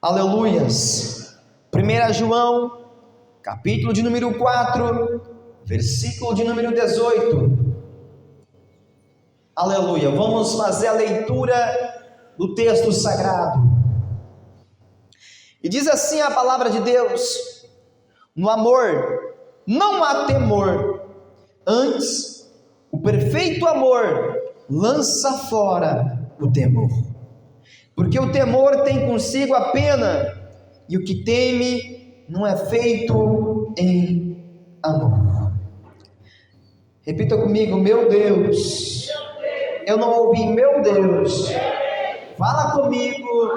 Aleluias. 1 João, capítulo de número 4, versículo de número 18. Aleluia. Vamos fazer a leitura do texto sagrado. E diz assim a palavra de Deus: no amor não há temor, antes o perfeito amor lança fora o temor. Porque o temor tem consigo a pena, e o que teme não é feito em amor. Repita comigo: meu Deus. Eu não ouvi, meu Deus. Fala comigo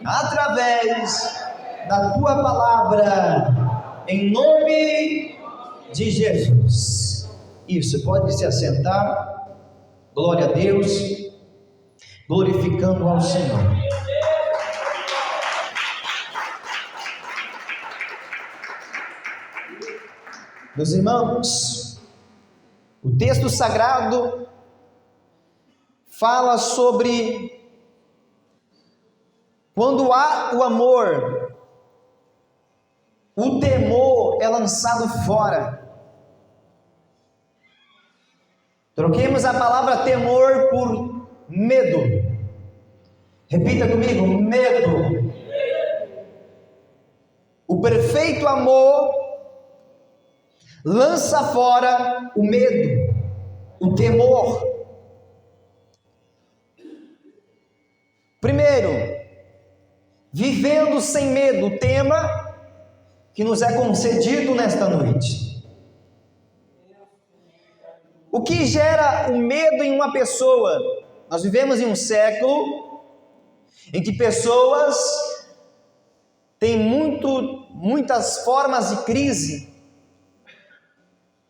através da tua palavra, em nome de Jesus. Isso, pode se assentar. Glória a Deus, glorificando ao Senhor. Meus irmãos, o texto sagrado fala sobre quando há o amor, o temor é lançado fora. Troquemos a palavra temor por medo. Repita comigo: medo. O perfeito amor lança fora o medo, o temor. Primeiro, vivendo sem medo, o tema que nos é concedido nesta noite. O que gera o medo em uma pessoa? Nós vivemos em um século em que pessoas têm muitas formas de crise,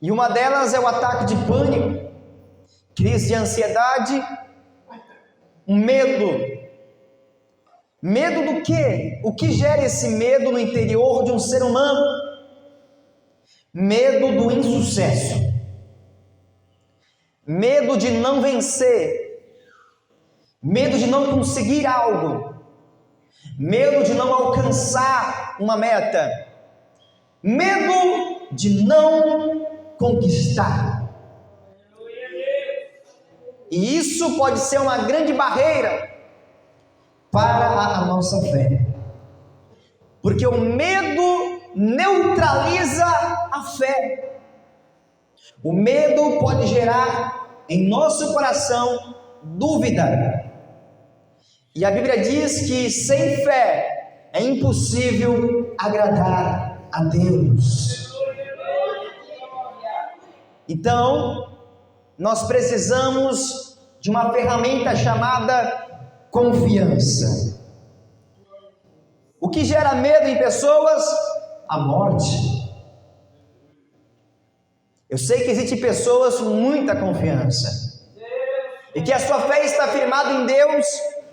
e uma delas é o ataque de pânico, crise de ansiedade, um medo. Medo do quê? O que gera esse medo no interior de um ser humano? Medo do insucesso, medo de não vencer, medo de não conseguir algo, medo de não alcançar uma meta, medo de não conquistar. E isso pode ser uma grande barreira para a nossa fé, porque o medo neutraliza a fé. O medo pode gerar em nosso coração dúvida, e a Bíblia diz que sem fé é impossível agradar a Deus. Então, nós precisamos de uma ferramenta chamada confiança. O que gera medo em pessoas? A morte. Eu sei que existem pessoas com muita confiança, e que a sua fé está firmada em Deus,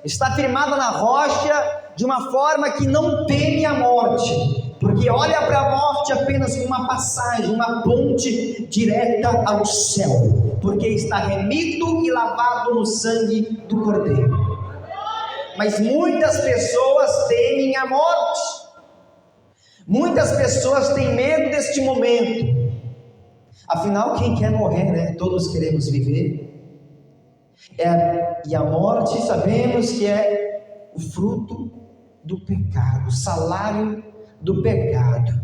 está firmada na rocha, de uma forma que não teme a morte, porque olha para a morte apenas como uma passagem, uma ponte direta ao céu, porque está remido e lavado no sangue do Cordeiro. Mas muitas pessoas temem a morte, muitas pessoas têm medo deste momento. Afinal, quem quer morrer, né? Todos queremos viver. E a morte, sabemos que é o fruto do pecado, o salário do pecado.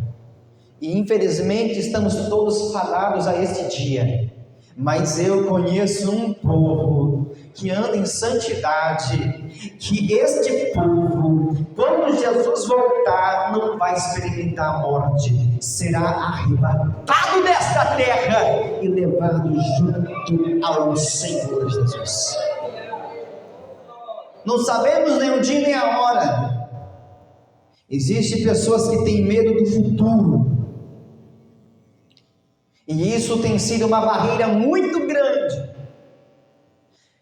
E infelizmente estamos todos fadados a este dia. Mas eu conheço um povo que anda em santidade, que este povo, quando Jesus voltar, não vai experimentar a morte, será arrebatado desta terra e levado junto ao Senhor Jesus. Não sabemos nem o dia nem a hora. Existem pessoas que têm medo do futuro, e isso tem sido uma barreira muito grande,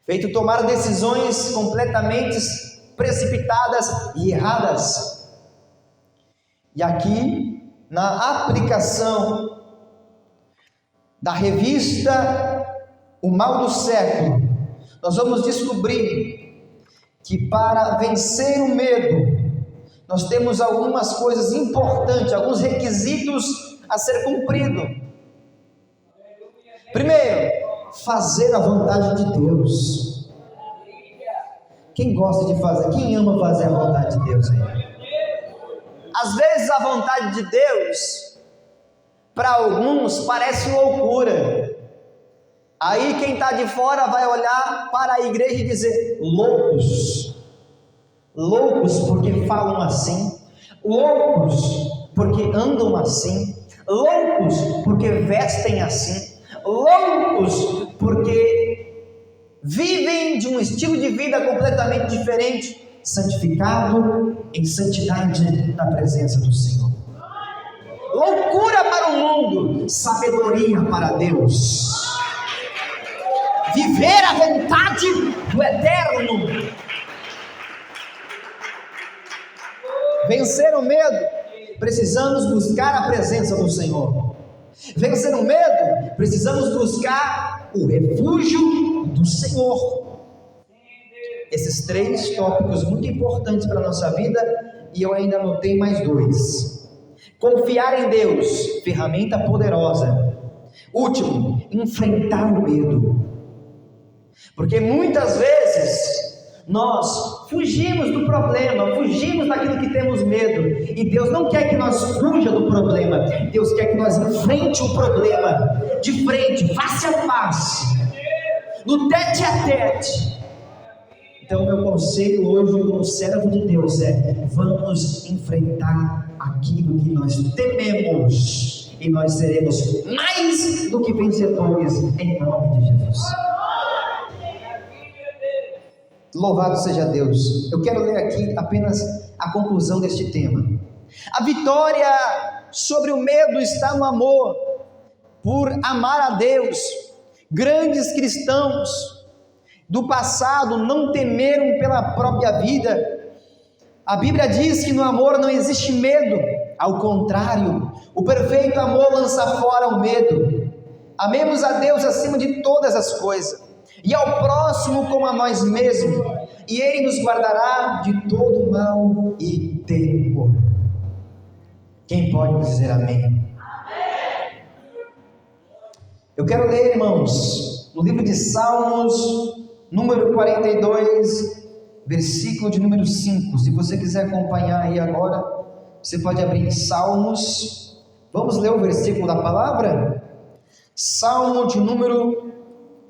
feito tomar decisões completamente precipitadas e erradas. E aqui, na aplicação da revista O Mal do Século, nós vamos descobrir que para vencer o medo, nós temos algumas coisas importantes, alguns requisitos a ser cumprido. Primeiro, fazer a vontade de Deus. Quem gosta de fazer, quem ama fazer a vontade de Deus aí? Às vezes a vontade de Deus, para alguns, parece loucura. Aí quem está de fora vai olhar para a igreja e dizer: loucos. Loucos porque falam assim, loucos porque andam assim, loucos porque vestem assim, loucos porque vivem de um estilo de vida completamente diferente, santificado em santidade na presença do Senhor. Loucura para o mundo, sabedoria para Deus. Viver a vontade do Eterno. Vencer o medo, precisamos buscar a presença do Senhor. Vencer o medo, precisamos buscar o refúgio do Senhor. Esses 3 tópicos muito importantes para a nossa vida, e eu ainda anotei mais 2. Confiar em Deus, ferramenta poderosa. Último, enfrentar o medo. Porque muitas vezes nós fugimos do problema, fugimos daquilo que temos medo, e Deus não quer que nós fuja do problema, Deus quer que nós enfrente o problema, de frente, face a face, no tete a tete. Então meu conselho hoje como servo de Deus é: vamos enfrentar aquilo que nós tememos, e nós seremos mais do que vencedores, em nome de Jesus. Louvado seja Deus. Eu quero ler aqui apenas a conclusão deste tema. A vitória sobre o medo está no amor, por amar a Deus. Grandes cristãos do passado não temeram pela própria vida. A Bíblia diz que no amor não existe medo, ao contrário, o perfeito amor lança fora o medo. Amemos a Deus acima de todas as coisas, e ao próximo como a nós mesmos, e Ele nos guardará de todo mal e temor. Quem pode dizer amém? Amém. Eu quero ler, irmãos, no livro de Salmos, número 42, versículo de número 5. Se você quiser acompanhar aí agora, você pode abrir em Salmos. Vamos ler o versículo da palavra? Salmo de número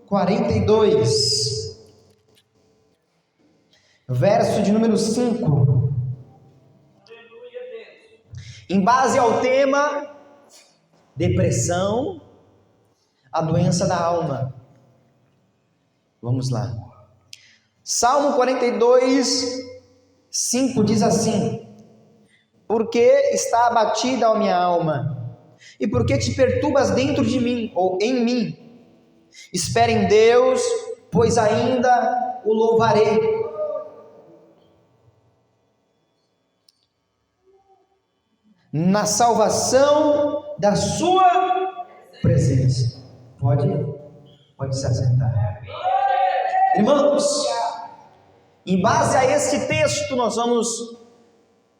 42, verso de número 5. Em base ao tema depressão, a doença da alma. Vamos lá. Salmo 42, 5 diz assim: porque está abatida a minha alma, e porque te perturbas dentro de mim, ou em mim? Espere em Deus, pois ainda o louvarei. Na salvação da sua presença. Pode se assentar. Irmãos, em base a este texto, nós vamos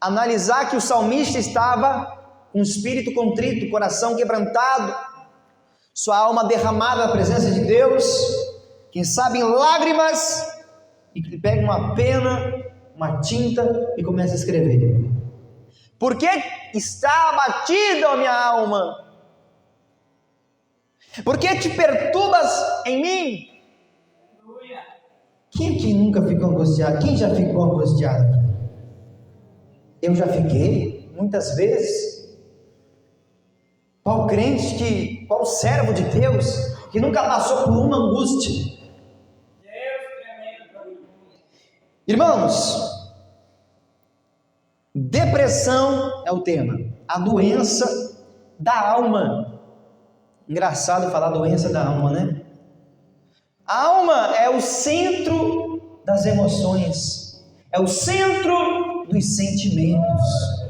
analisar que o salmista estava com o espírito contrito, coração quebrantado, sua alma derramada na presença de Deus, quem sabe em lágrimas, e que pega uma pena, uma tinta e começa a escrever. Porque está abatida a minha alma? Porque te perturbas em mim? Quem que nunca ficou angustiado? Quem já ficou angustiado? Eu já fiquei, muitas vezes. Qual crente, qual servo de Deus que nunca passou por uma angústia? Irmãos, depressão é o tema, a doença da alma. Engraçado falar doença da alma, né? A alma é o centro das emoções, é o centro dos sentimentos.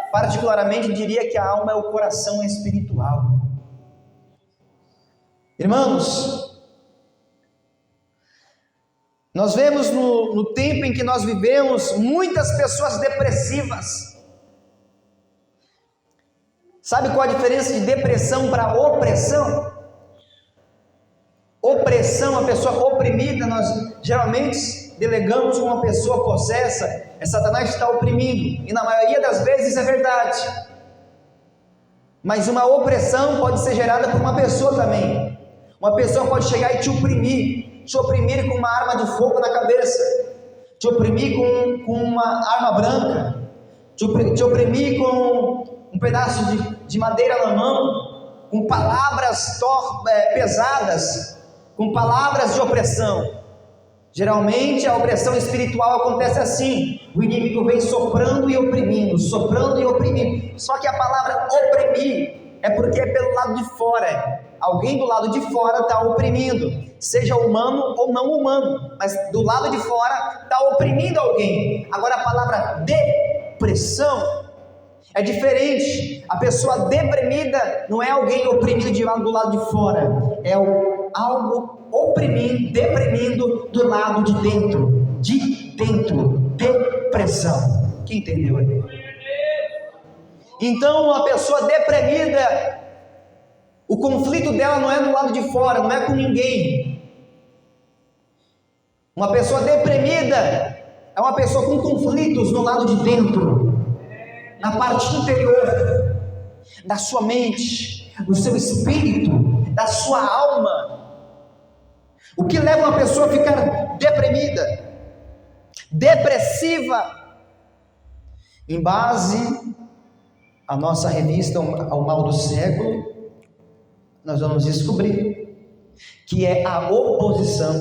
Particularmente diria que a alma é o coração espiritual. Irmãos, Nós vemos no tempo em que nós vivemos muitas pessoas depressivas. Sabe qual a diferença de depressão para opressão? Opressão, a pessoa oprimida, nós geralmente delegamos uma pessoa possessa, é Satanás que está oprimindo, e na maioria das vezes é verdade. Mas uma opressão pode ser gerada por uma pessoa também. Uma pessoa pode chegar e te oprimir com uma arma de fogo na cabeça, te oprimir com uma arma branca, te oprimir com um pedaço de madeira na mão, com palavras pesadas, com palavras de opressão. Geralmente a opressão espiritual acontece assim: o inimigo vem soprando e oprimindo, soprando e oprimindo. Só que a palavra oprimir é porque é pelo lado de fora. Alguém do lado de fora está oprimindo, seja humano ou não humano, mas do lado de fora está oprimindo alguém. Agora a palavra depressão é diferente. A pessoa deprimida não é alguém oprimido do lado de fora, é algo deprimindo do lado de dentro, depressão. Quem entendeu aí? Então uma pessoa deprimida, o conflito dela não é do lado de fora, não é com ninguém. Uma pessoa deprimida é uma pessoa com conflitos no lado de dentro, na parte interior da sua mente, do seu espírito, da sua alma. O que leva uma pessoa a ficar deprimida, depressiva? Em base à nossa revista Ao Mal do Século, nós vamos descobrir que é a oposição.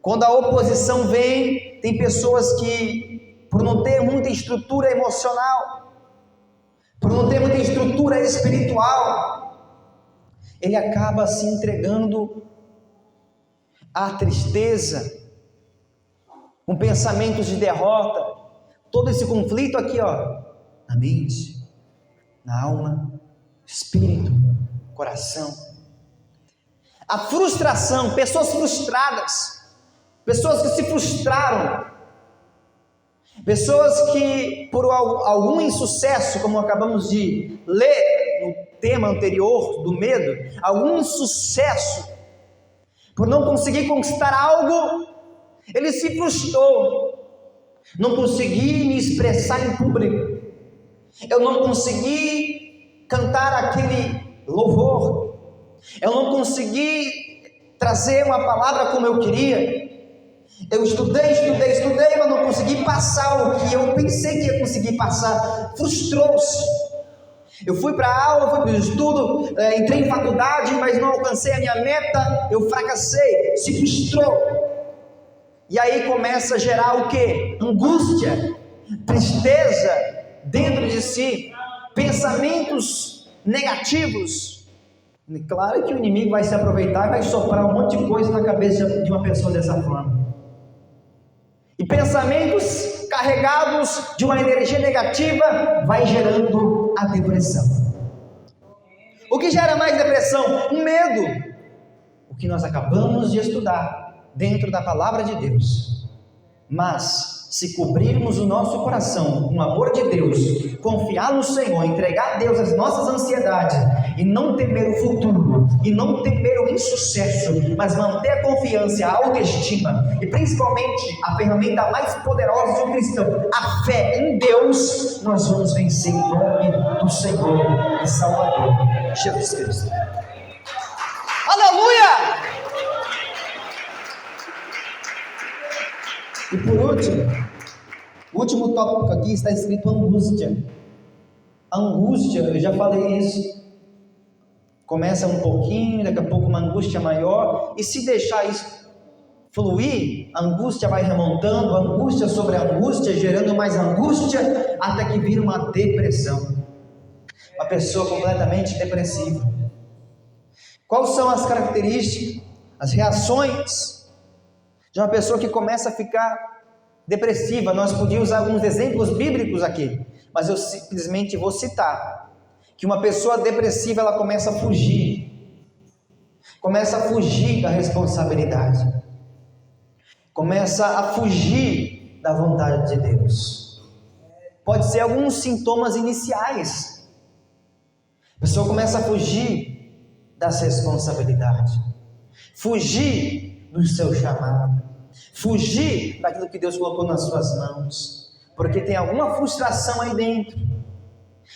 Quando a oposição vem, tem pessoas que, por não ter muita estrutura emocional, por não ter muita estrutura espiritual, ele acaba se entregando à tristeza, com pensamentos de derrota. Todo esse conflito aqui, na mente, na alma, espírito, coração. A frustração, pessoas frustradas, pessoas que se frustraram, pessoas que por algum insucesso, como acabamos de ler no tema anterior do medo, algum insucesso, por não conseguir conquistar algo, ele se frustrou. Não consegui me expressar em público, eu não consegui cantar aquele louvor, eu não consegui trazer uma palavra como eu queria. Eu estudei, mas não consegui passar o que eu pensei que ia conseguir passar. Frustrou-se. Eu fui para a aula, fui para o estudo, entrei em faculdade, mas não alcancei a minha meta, eu fracassei, se frustrou. E aí começa a gerar o quê? Angústia, tristeza dentro de si, pensamentos negativos. E claro que o inimigo vai se aproveitar e vai soprar um monte de coisa na cabeça de uma pessoa dessa forma. E pensamentos carregados de uma energia negativa vai gerando a depressão. O que gera mais depressão? Um medo. O que nós acabamos de estudar dentro da palavra de Deus. Mas se cobrirmos o nosso coração com o amor de Deus, confiar no Senhor, entregar a Deus as nossas ansiedades e não temer o futuro, e não temer o insucesso, mas manter a confiança, a autoestima e principalmente a ferramenta mais poderosa de um cristão, a fé em Deus, nós vamos vencer em nome do Senhor e Salvador Jesus Cristo. Aleluia! E por último, o último tópico aqui está escrito angústia. Angústia, eu já falei isso, começa um pouquinho, daqui a pouco uma angústia maior, e se deixar isso fluir, a angústia vai remontando, angústia sobre angústia, gerando mais angústia, até que vira uma depressão, uma pessoa completamente depressiva. Quais são as características, as reações de uma pessoa que começa a ficar depressiva? Nós podíamos usar alguns exemplos bíblicos aqui, mas eu simplesmente vou citar que uma pessoa depressiva, ela começa a fugir da responsabilidade, começa a fugir da vontade de Deus. Pode ser alguns sintomas iniciais. A pessoa começa a fugir das responsabilidades, fugir do seu chamado, fugir daquilo que Deus colocou nas suas mãos, porque tem alguma frustração aí dentro.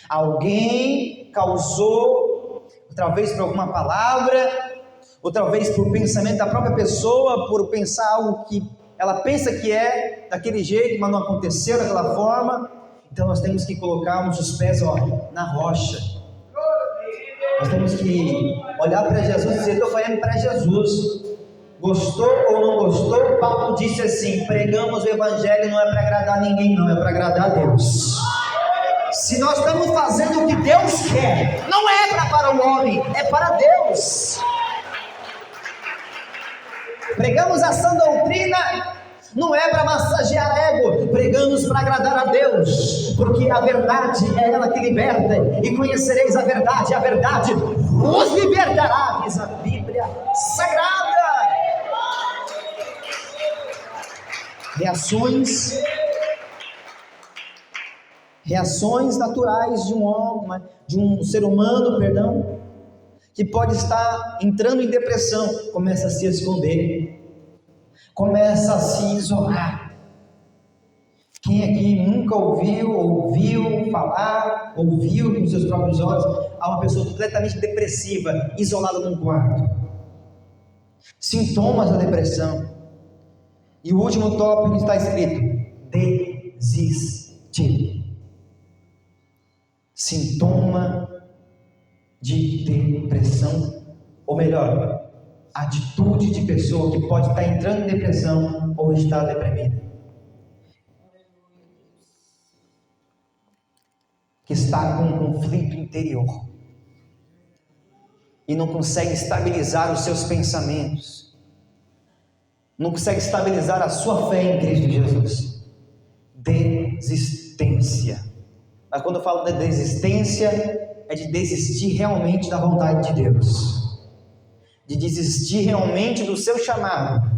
Alguém causou, talvez por alguma palavra, ou talvez por pensamento da própria pessoa, por pensar algo que ela pensa que é daquele jeito, mas não aconteceu daquela forma. Então nós temos que colocar os pés na rocha. Nós temos que olhar para Jesus e dizer: estou falando para Jesus. Gostou ou não gostou? Paulo disse assim: pregamos o evangelho não é para agradar ninguém, não, é para agradar a Deus. Se nós estamos fazendo o que Deus quer, não é para o homem, é para Deus. Pregamos a sã doutrina, não é para massagear ego, pregamos para agradar a Deus, porque a verdade é ela que liberta, e conhecereis a verdade vos libertará, diz a Bíblia Sagrada. Reações naturais de um ser humano, que pode estar entrando em depressão, começa a se esconder, começa a se isolar. Quem aqui nunca ouviu falar, ouviu com seus próprios olhos, a uma pessoa completamente depressiva, isolada num quarto? Sintomas da depressão. E o último tópico está escrito: desistir. Sintoma de depressão, ou melhor, atitude de pessoa que pode estar entrando em depressão ou está deprimida, que está com um conflito interior e não consegue estabilizar os seus pensamentos, não consegue estabilizar a sua fé em Cristo Jesus. Desistência. Mas quando eu falo de desistência, é de desistir realmente da vontade de Deus, de desistir realmente do seu chamado,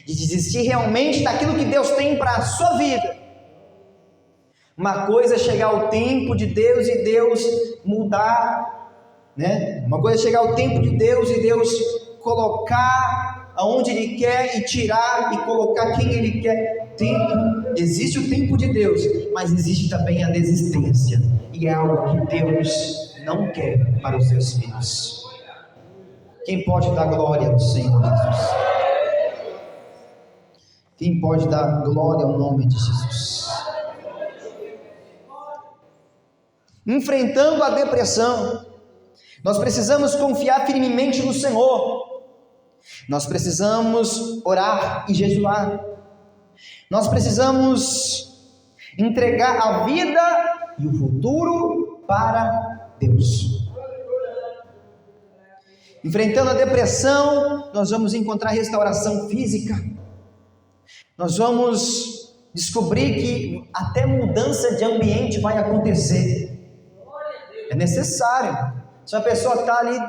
de desistir realmente daquilo que Deus tem para a sua vida. Uma coisa é chegar o tempo de Deus e Deus mudar, né? Uma coisa é chegar o tempo de Deus e Deus colocar aonde Ele quer e tirar e colocar quem Ele quer. Existe o tempo de Deus, mas existe também a desistência, e é algo que Deus não quer para os seus filhos. Quem pode dar glória ao Senhor Jesus? Quem pode dar glória ao nome de Jesus? Enfrentando a depressão, nós precisamos confiar firmemente no Senhor. Nós precisamos orar e jejuar. Nós precisamos entregar a vida e o futuro para Deus. Enfrentando a depressão, nós vamos encontrar restauração física. Nós vamos descobrir que até mudança de ambiente vai acontecer. É necessário. Se a pessoa está ali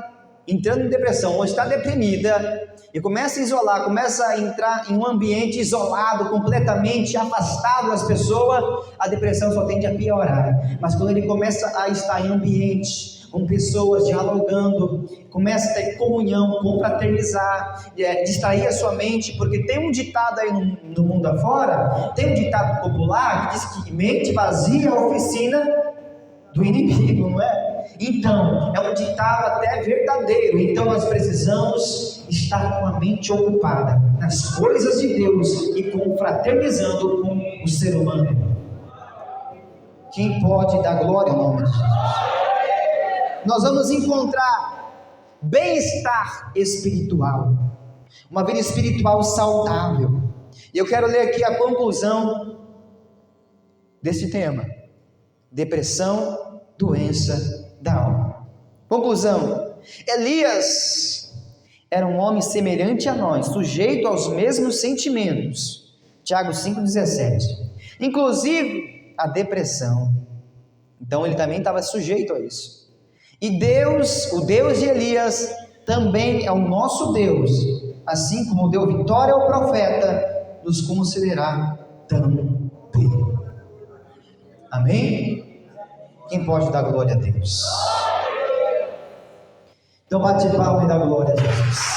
entrando em depressão ou está deprimida e começa a isolar, começa a entrar em um ambiente isolado, completamente afastado das pessoas, a depressão só tende a piorar. Mas quando ele começa a estar em ambiente com pessoas dialogando, começa a ter comunhão, confraternizar, distrair a sua mente, porque tem um ditado aí no mundo afora, tem um ditado popular que diz que mente vazia é a oficina do inimigo, não é? Então, é um ditado até verdadeiro. Então nós precisamos estar com a mente ocupada nas coisas de Deus e confraternizando com o ser humano. Quem pode dar glória ao nome de Jesus? Nós vamos encontrar bem-estar espiritual, uma vida espiritual saudável. E eu quero ler aqui a conclusão deste tema: depressão, doença da alma. Conclusão: Elias era um homem semelhante a nós, sujeito aos mesmos sentimentos. Tiago 5,17. Inclusive a depressão. Então ele também estava sujeito a isso. E Deus, o Deus de Elias, também é o nosso Deus. Assim como deu vitória ao profeta, nos concederá também. Amém? Quem pode dar glória a Deus? Então bate palma e dá glória a Jesus.